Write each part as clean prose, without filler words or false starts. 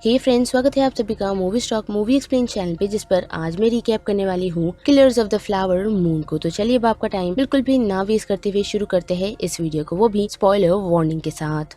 हे friends, स्वागत है आप सभी का movie stock movie explain channel पे, जिस पर आज मैं रिकैप करने वाली हूँ killers of the flower moon को। तो चलिए अब आपका टाइम बिल्कुल भी ना वेस्ट करते हुए शुरू करते हैं इस वीडियो को, वो भी स्पॉइलर वार्निंग के साथ।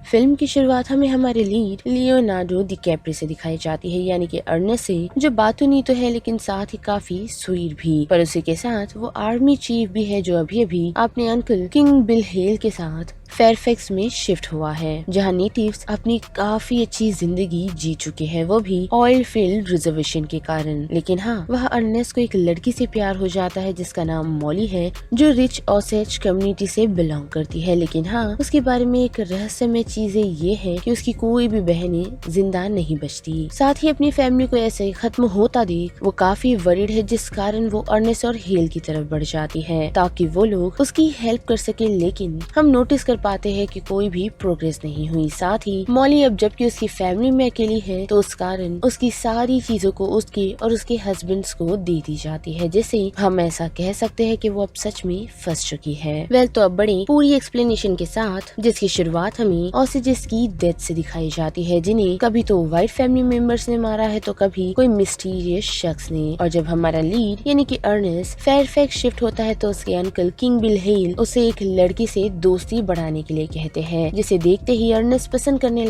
फिल्म की शुरुआत हमें हमारे लीड लियोनार्डो डिकैप्रियो से दिखाई जाती है, यानी कि अर्नेस्ट से, जो बातूनी तो है लेकिन साथ ही काफी स्वीट भी। पर उसी के साथ वो आर्मी चीफ भी है, जो अभी अभी अपने अंकल किंग बिल हेल के साथ फेयरफैक्स में शिफ्ट हुआ है, जहां नेटिव्स अपनी काफी अच्छी जिंदगी जी चुके हैं, वो भी ऑयल फील्ड रिजर्वेशन के कारण। लेकिन हाँ, वह अर्नेस्ट को एक लड़की से प्यार हो जाता है जिसका नाम मॉली है, जो रिच ओसेज कम्युनिटी से बिलोंग करती है। लेकिन हाँ, उसके बारे में एक रहस्यमय चीजें ये है कि उसकी कोई भी बहनें जिंदा नहीं बचती। साथ ही अपनी फैमिली को ऐसे खत्म होता देख वो काफी वरीड है, जिस कारण वो अर्नेस्ट और हेल की तरफ बढ़ जाती है ताकि वो लोग उसकी हेल्प कर सके। लेकिन हम नोटिस कर पाते हैं कि कोई भी प्रोग्रेस नहीं हुई। साथ ही मॉली अब जबकि उसकी फैमिली में अकेली है, तो उस कारण उसकी सारी चीजों को उसके और उसके हस्बैंड्स को दे दी जाती है, जिससे हम ऐसा कह सकते हैं कि वो अब सच में फंस चुकी है। वेल, तो अब बड़ी पूरी एक्सप्लेनेशन के साथ, जिसकी शुरुआत हमें ऑसेजेस की डेथ से दिखाई जाती है, जिन्हें कभी तो व्हाइट फैमिली मेंबर्स ने मारा है तो कभी कोई मिस्टीरियस शख्स ने। और जब हमारा लीड यानी कि अर्नेस्ट फेयरफैक्स शिफ्ट होता है, तो उसके अंकल किंग बिल हेल उसे एक लड़की से दोस्ती बढ़ाने के लिए कहते हैं, जिसे देखते ही अर्नेस्ट पसंद करने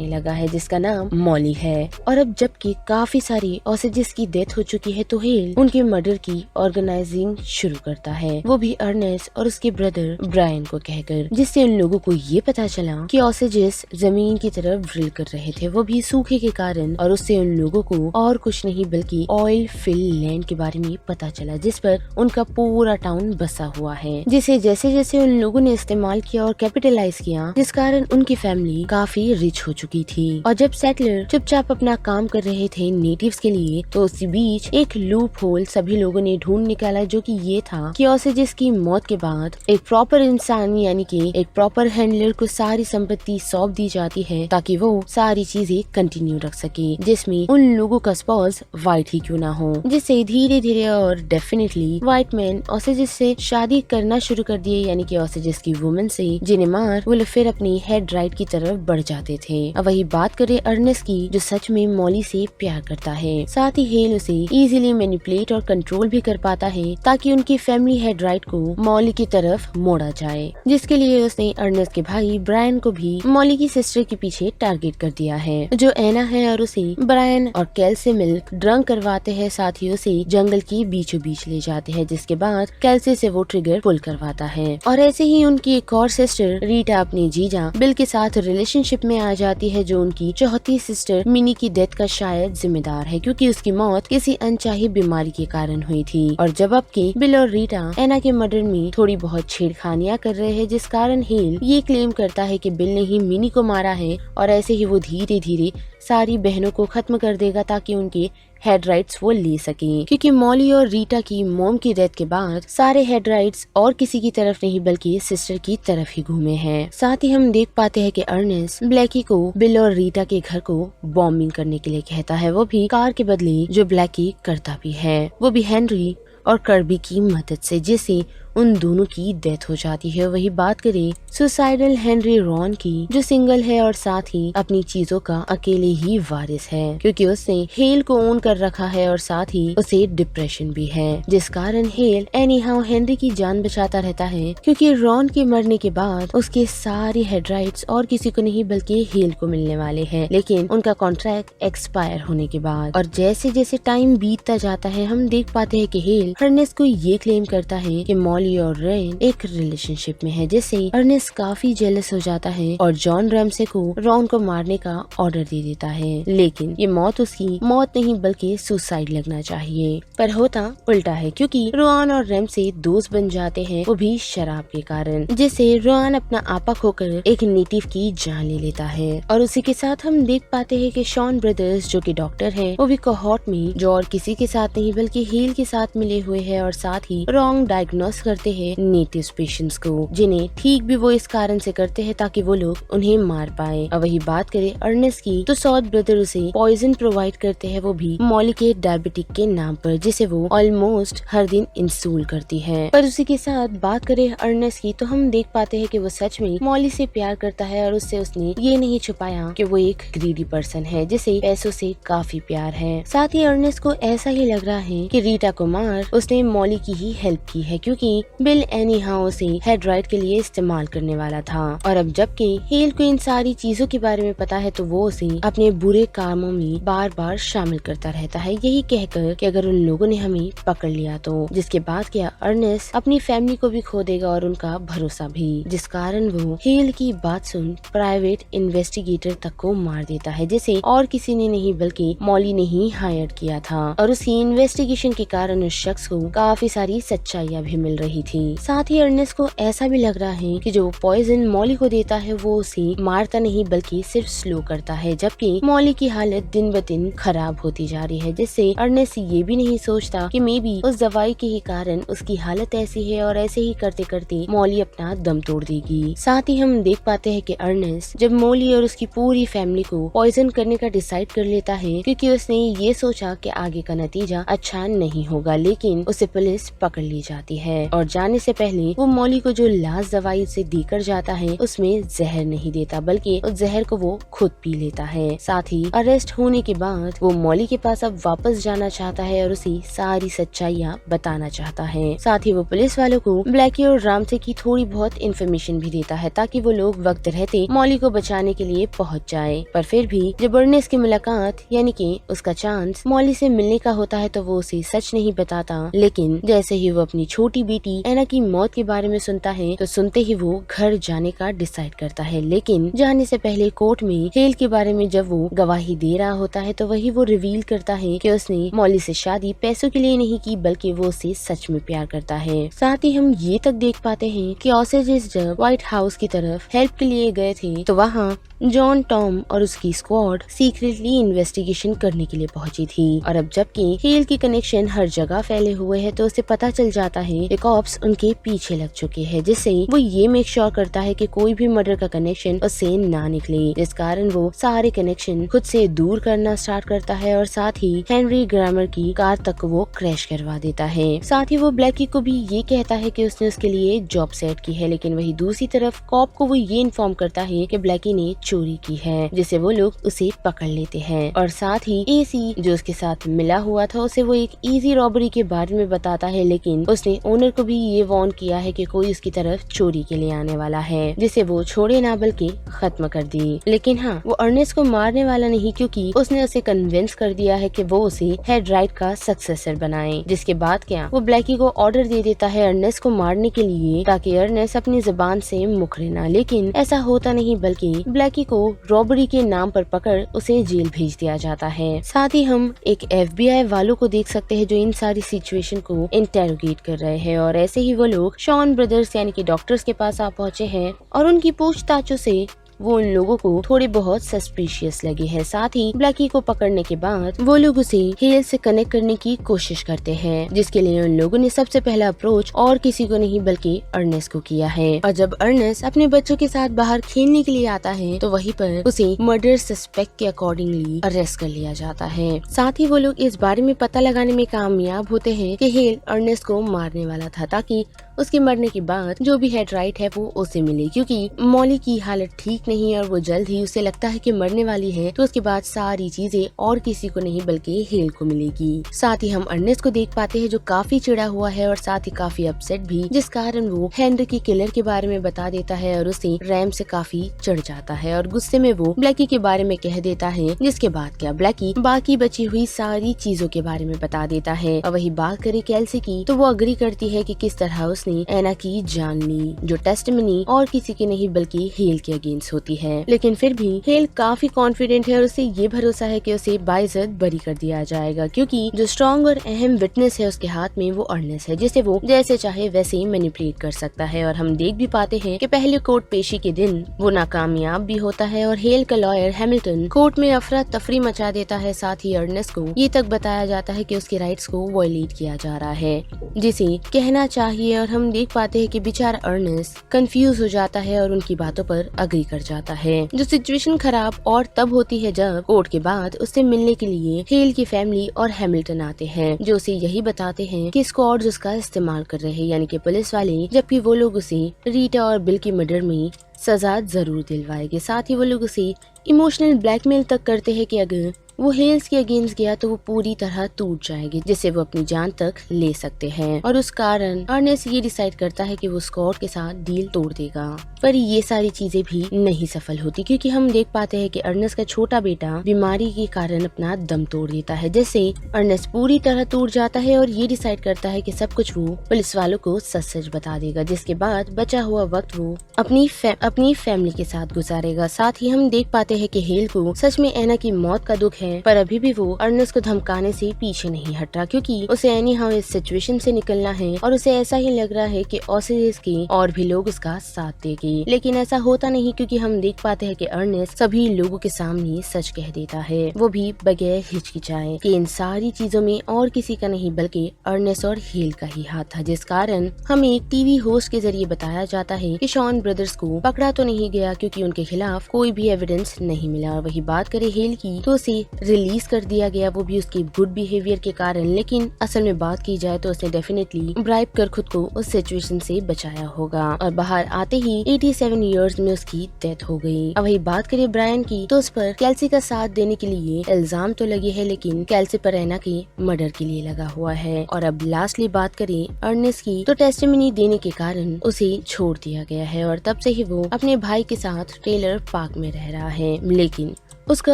लगा है, जिसका नाम मॉली है। और अब जबकि काफी सारी ऑसेजेस की डेथ हो चुकी है, तो हेल उनके मर्डर की ऑर्गेनाइजिंग शुरू करता है, वो भी अर्नेस्ट और उसके ब्रदर ब्रायन को कहकर, जिससे उन लोगों को ये पता चला कि ऑसेजेस जमीन की तरफ ड्रिल कर रहे थे, वो भी सूखे के कारण। और उससे उन लोगों को और कुछ नहीं बल्कि ऑयल फिल लैंड के बारे में पता चला, जिस पर उनका पूरा टाउन बसा हुआ है, जिसे जैसे जैसे उन लोगों ने इस्तेमाल किया और कैपिटलाइज किया, जिस कारण उनकी फैमिली काफी रिच हो चुकी थी। और जब सेटलर चुपचाप अपना काम कर रहे थे नेटिव्स के लिए, तो उसी बीच एक लूप होल सभी लोगों ने ढूंढ निकाला, जो कि ये था कि ऑसेजेस की मौत के बाद एक प्रॉपर इंसान यानी कि एक प्रॉपर हैंडलर को सारी संपत्ति सौंप दी जाती है, ताकि वो सारी चीजें कंटिन्यू रख सके, जिसमें उन लोगों का स्पॉज व्हाइट ही क्यों ना हो। जिससे धीरे धीरे और डेफिनेटली व्हाइट मैन ऑसेजेस से शादी करना शुरू कर दिए, यानी कि ऑसेजेस की वुमेन से, जिन्हें मार वो लोग फिर अपनी हेड राइट की तरफ बढ़ जाते थे। अब वही बात करें अर्नेस्ट की, जो सच में मॉली से प्यार करता है। साथ ही हेल उसे इजीली मैनिपुलेट और कंट्रोल भी कर पाता है, ताकि उनकी फैमिली हेड राइट को मॉली की तरफ मोड़ा जाए, जिसके लिए उसने अर्नेस्ट के भाई ब्रायन को भी मॉली की सिस्टर के पीछे टारगेट कर दिया है, जो एना है। और उसे ब्रायन और कैल से मिल्क ड्रंक करवाते हैं, साथ ही उसे जंगल की बीचों बीच ले जाते हैं, जिसके बाद कैल्सी से वो ट्रिगर पुल करवाता है। और ऐसे ही उनकी एक और सिस्टर रीटा अपनी जीजा बिल के साथ रिलेशनशिप में आ जाती है, जो उनकी चौथी सिस्टर मिनी की डेथ का शायद जिम्मेदार है, क्योंकि उसकी मौत किसी अनचाही बीमारी के कारण हुई थी। और जब अब के बिल और रीटा एना के मर्डर में थोड़ी बहुत छेड़खानियां कर रहे हैं, जिस कारण हेल ये क्लेम करता है कि बिल ने ही मिनी को मारा है, और ऐसे ही वो धीरे धीरे सारी बहनों को खत्म कर देगा, ताकि उनके हेड राइट्स वो ले सकें, क्योंकि मॉली और रीटा की मॉम की डेथ के बाद सारे हेड राइट्स और किसी की तरफ नहीं बल्कि सिस्टर की तरफ ही घूमे हैं। साथ ही हम देख पाते हैं कि अर्नेस्ट ब्लैकी को बिल और रीटा के घर को बॉम्बिंग करने के लिए कहता है, वो भी कार के बदले, जो ब्लैकी करता भी है, वो भी हेनरी और कर्बी की मदद से, जिससे उन दोनों की डेथ हो जाती है। वही बात करें सुसाइडल हेनरी रॉन की, जो सिंगल है और साथ ही अपनी चीजों का अकेले ही वारिस है, क्योंकि उसने हेल को ओन कर रखा है और साथ ही उसे डिप्रेशन भी है, जिस कारण हेल एनी हाउ हेनरी की जान बचाता रहता है, क्योंकि रॉन के मरने के बाद उसके सारे हेड राइट्स और किसी को नहीं बल्कि हेल को मिलने वाले हैं, लेकिन उनका कॉन्ट्रैक्ट एक्सपायर होने के बाद। और जैसे जैसे टाइम बीतता जाता है, हम देख पाते हैं कि हेल अर्नेस्ट को ये क्लेम करता है कि मॉली और रेन एक रिलेशनशिप में है, जिससे अर्नेस्ट काफी जेलस हो जाता है और जॉन रैमसे को रॉन को मारने का ऑर्डर दे देता है। लेकिन ये मौत उसकी मौत नहीं बल्कि सुसाइड लगना चाहिए, पर होता उल्टा है, क्योंकि रॉन और रैमसे दोस्त बन जाते हैं, वो भी शराब के कारण, जिससे रॉन अपना आपा खोकर एक नेटिव की जान ले लेता है। और उसी के साथ हम देख पाते हैं कि शॉन ब्रदर्स, जो कि डॉक्टर हैं, वो भी कोहॉर्ट में, जो और किसी के साथ नहीं बल्कि हेल के साथ मिले हुए हैं, और साथ ही रॉन्ग डायग्नोस करते हैं नेटिव पेशेंट्स को, जिन्हें ठीक भी वो इस कारण से करते हैं ताकि वो लोग उन्हें मार पाए। और वही बात करें अर्नेस्ट की, तो सॉट ब्रदर उसे पॉइजन प्रोवाइड करते हैं, वो भी मॉली के डायबिटिक के नाम पर, जिसे वो ऑलमोस्ट हर दिन इंस्टॉल करती है। पर उसी के साथ बात करें अर्नेस्ट की, तो हम देख पाते हैं कि वो सच में मॉली से प्यार करता है और उससे उसने ये नहीं छुपाया कि वो एक ग्रीडी पर्सन है जिसे पैसों से काफी प्यार है। साथ ही अर्नेस्ट को ऐसा ही लग रहा है कि रीटा कुमार उसने मॉली की ही हेल्प की है, क्योंकि बिल एनी हाउ उसे हेड राइट के लिए इस्तेमाल करने वाला था। और अब जबकि हेल को इन सारी चीजों के बारे में पता है, तो वो उसे अपने बुरे कामों में बार बार शामिल करता रहता है, यही कहकर कि अगर उन लोगों ने हमें पकड़ लिया तो। जिसके बाद क्या अर्नेस्ट अपनी फैमिली को भी खो देगा और उनका भरोसा भी, जिस कारण वो हेल की बात सुन प्राइवेट इन्वेस्टिगेटर तक को मार देता है, जिसे और किसी ने नहीं बल्कि मॉली ने ही हायर किया था। और उसकी इन्वेस्टिगेशन के कारण उस शख्स को काफी सारी सच्चाइयां भी मिल रही थी। साथ ही अर्नेस्ट को ऐसा भी लग रहा है कि जो पॉइजन मॉली को देता है वो उसे मारता नहीं बल्कि सिर्फ स्लो करता है, जबकि मॉली की हालत दिन ब दिन खराब होती जा रही है, जिससे अर्नेस्ट ये भी नहीं सोचता कि मे बी उस दवाई के ही कारण उसकी हालत ऐसी है और ऐसे ही करते करते मॉली अपना दम तोड़ देगी। साथ ही हम देख पाते हैं कि अर्नेस्ट जब मॉली और उसकी पूरी फैमिली को पॉइजन करने का डिसाइड कर लेता है, क्योंकि उसने ये सोचा कि आगे का नतीजा अच्छा नहीं होगा, लेकिन उसे पुलिस पकड़ ली जाती है। और जाने से पहले वो मॉली को जो लास्ट दवाई उसे देकर जाता है उसमें जहर नहीं देता, बल्कि उस जहर को वो खुद पी लेता है। साथ ही अरेस्ट होने के बाद वो मॉली के पास अब वापस जाना चाहता है और उसे सारी सच्चाइयाँ बताना चाहता है। साथ ही वो पुलिस वालों को ब्लैकी और रामसे की थोड़ी बहुत इन्फॉर्मेशन भी देता है, ताकि वो लोग वक्त रहते मॉली को बचाने के लिए पहुँच जाए। पर फिर भी जब अर्नेस्ट की मुलाकात यानी कि उसका चांस मॉली से मिलने का होता है, तो वो उसे सच नहीं बताता, लेकिन जैसे ही वो अपनी छोटी बेटी एना की मौत के बारे में सुनता है, तो सुनते ही वो घर जाने का डिसाइड करता है। लेकिन जाने से पहले कोर्ट में हेल के बारे में जब वो गवाही दे रहा होता है, तो वही वो रिवील करता है कि उसने मॉली से शादी पैसों के लिए नहीं की, बल्कि वो उसे सच में प्यार करता है। साथ ही हम ये तक देख पाते हैं कि ऑसेजेस जब व्हाइट हाउस की तरफ हेल्प के लिए गए थे, तो वहाँ जॉन, टॉम और उसकी स्क्वाड सीक्रेटली इन्वेस्टिगेशन करने के लिए पहुंची थी। और अब जबकि हेल की कनेक्शन हर जगह फैले हुए हैं, तो उसे पता चल जाता है कि कॉप्स उनके पीछे लग चुके हैं, जिससे वो ये मेक श्योर करता है कि कोई भी मर्डर का कनेक्शन उससे ना निकले, जिस कारण वो सारे कनेक्शन खुद से दूर करना स्टार्ट करता है। और साथ ही हेनरी ग्रामर की कार तक वो क्रैश करवा देता है। साथ ही वो ब्लैकी को भी ये कहता है कि उसने उसके लिए जॉब सेट की है, लेकिन वही दूसरी तरफ कॉप को वो ये इन्फॉर्म करता है कि ब्लैकी ने चोरी की है, जिसे वो लोग उसे पकड़ लेते हैं। और साथ ही एसी जो उसके साथ मिला हुआ था उसे वो एक इजी रॉबरी के बारे में बताता है, लेकिन उसने ओनर को भी ये वार्न किया है कि कोई उसकी तरफ चोरी के लिए आने वाला है, जिसे वो छोड़े ना बल्कि खत्म कर दी। लेकिन हाँ, वो अर्नेस्ट को मारने वाला नहीं, क्योंकि उसने उसे कन्विंस कर दिया है कि वो उसे हेड राइट का सक्सेसर बनाए। जिसके बाद क्या, वो ब्लैकी को ऑर्डर दे देता है अर्नेस्ट को मारने के लिए, ताकि अर्नेस्ट अपनी जुबान से मुकरे ना। लेकिन ऐसा होता नहीं, बल्कि ब्लैकी को रॉबरी के नाम पर पकड़ उसे जेल भेज दिया जाता है। साथ ही हम एक FBI वालों को देख सकते हैं जो इन सारी सिचुएशन को इंटेरोगेट कर रहे हैं। और ऐसे ही वो लोग शॉन ब्रदर्स यानी कि डॉक्टर्स के पास आ पहुंचे हैं और उनकी पूछताछों से वो उन लोगों को थोड़े बहुत सस्पिशियस लगे हैं। साथ ही ब्लैकी को पकड़ने के बाद वो लोग उसे हेल से कनेक्ट करने की कोशिश करते हैं, जिसके लिए उन लोगों ने सबसे पहला अप्रोच और किसी को नहीं बल्कि अर्नेस्ट को किया है। और जब अर्नेस्ट अपने बच्चों के साथ बाहर खेलने के लिए आता है, तो वहीं पर उसे मर्डर सस्पेक्ट के अकॉर्डिंगली अरेस्ट कर लिया जाता है। साथ ही वो लोग इस बारे में पता लगाने में कामयाब होते हैं कि हेल अर्नेस्ट को मारने वाला था, ताकि उसके मरने के बाद जो भी हेड राइट है वो उसे मिले, क्योंकि मॉली की हालत ठीक नहीं है और वो जल्द ही उसे लगता है कि मरने वाली है, तो उसके बाद सारी चीजें और किसी को नहीं बल्कि हेल को मिलेगी। साथ ही हम अर्नेस्ट को देख पाते हैं जो काफी चिढ़ा हुआ है और साथ ही काफी अपसेट भी, जिस कारण वो हेनरी की किलर के बारे में बता देता है और उसे रैम से काफी चढ़ जाता है और गुस्से में वो ब्लैकी के बारे में कह देता है। जिसके बाद क्या, ब्लैकी बाकी बची हुई सारी चीजों के बारे में बता देता है। और वही बात करे कैल्सी की, तो वो अग्री करती है कि किस तरह उसने एना की जान ली, जो टेस्टिमनी और किसी की नहीं बल्कि हेल के अगेंस्ट होती है। लेकिन फिर भी हेल काफी कॉन्फिडेंट है और उसे ये भरोसा है कि उसे बाइज्जत बरी कर दिया जाएगा, क्योंकि जो स्ट्रॉन्ग और अहम विटनेस है उसके हाथ में वो अर्नेस्ट है, जिसे वो जैसे चाहे वैसे ही मैनिपुलेट कर सकता है। और हम देख भी पाते हैं कि पहले कोर्ट पेशी के दिन वो नाकामयाब भी होता है और हेल का लॉयर हैमिल्टन कोर्ट में अफरा तफरी मचा देता है। साथ ही अर्नेस्ट को ये तक बताया जाता है कि उसके राइट्स को वायलेट किया जा रहा है, जिसे कहना चाहिए और हम देख पाते हैं कि बेचारा अर्नेस्ट कंफ्यूज हो जाता है और उनकी बातों पर अग्री कर जाता है। जो सिचुएशन खराब और तब होती है जब कोर्ट के बाद उससे मिलने के लिए हेल की फैमिली और हैमिल्टन आते हैं, जो उसे यही बताते हैं कि स्क्वाड्स उसका इस्तेमाल कर रहे हैं, यानी कि पुलिस वाले, जबकि वो लोग उसे रीटा और बिल की मर्डर में सजा जरूर दिलवाएंगे। साथ ही वो लोग उसे इमोशनल ब्लैकमेल तक करते हैं कि अगर वो हेल्स के अगेंस्ट गया तो वो पूरी तरह टूट जाएगी, जिससे वो अपनी जान तक ले सकते हैं। और उस कारण अर्नेस्ट ये डिसाइड करता है कि वो स्कॉट के साथ डील तोड़ देगा। पर ये सारी चीजें भी नहीं सफल होती, क्योंकि हम देख पाते हैं कि अर्नेस्ट का छोटा बेटा बीमारी के कारण अपना दम तोड़ देता है, जिससे अर्नेस्ट पूरी तरह टूट जाता है और ये डिसाइड करता है कि सब कुछ वो पुलिस वालों को सच सच बता देगा, जिसके बाद बचा हुआ वक्त वो अपनी फैमिली के साथ गुजारेगा। साथ ही हम देख पाते हैं कि हेल को सच में एना की मौत का दुख है, पर अभी भी वो अर्नेस्ट को धमकाने से पीछे नहीं हट रहा, क्योंकि उसे एनी हाउ इस सिचुएशन से निकलना है और उसे ऐसा ही लग रहा है कि ओसिरिस के और भी लोग उसका साथ देंगे। लेकिन ऐसा होता नहीं, क्योंकि हम देख पाते हैं कि अर्नेस्ट सभी लोगों के सामने सच कह देता है, वो भी बगैर हिचकिचाए, कि इन सारी चीजों में और किसी का नहीं बल्कि अर्नेस्ट और हेल का ही हाथ था, जिस कारण हमें एक टीवी होस्ट के जरिए बताया जाता है कि शॉन ब्रदर्स को पकड़ा तो नहीं गया, क्योंकि उनके खिलाफ कोई भी एविडेंस नहीं मिला। और वही बात करे हेल की, तो उसे रिलीज कर दिया गया, वो भी उसकी गुड बिहेवियर के कारण। लेकिन असल में बात की जाए तो उसने डेफिनेटली ब्राइब कर खुद को उस सिचुएशन से बचाया होगा, और बाहर आते ही 87 इयर्स में उसकी डेथ हो गई। अब वही बात करें ब्रायन की, तो उस पर कैल्सी का साथ देने के लिए इल्जाम तो लगे है, लेकिन कैल्सी पर एना के मर्डर के लिए लगा हुआ है। और अब लास्टली बात करें अर्नेस्ट की, तो टेस्टिमनी देने के कारण उसे छोड़ दिया गया है, और तब से ही वो अपने भाई के साथ टेलर पार्क में रह रहा है। लेकिन उसका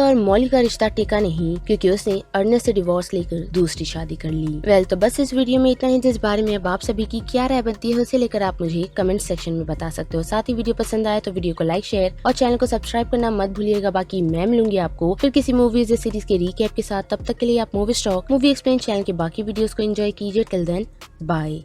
और मॉली का रिश्ता टिका नहीं, क्योंकि उसने अर्नेस्ट से डिवोर्स लेकर दूसरी शादी कर ली। तो बस इस वीडियो में इतना ही, जिस बारे में अब आप सभी की क्या राय बनती है उसे लेकर आप मुझे कमेंट सेक्शन में बता सकते हो। साथ ही वीडियो पसंद आए तो वीडियो को लाइक, शेयर और चैनल को सब्सक्राइब करना मत भूलिएगा। बाकी मैं मिलूंगी आपको फिर किसी मूवीज या सीरीज के रिकैप के साथ। तब तक के लिए आप movie stock movie explain channel के बाकी वीडियोस को एंजॉय कीजिए। Till then bye.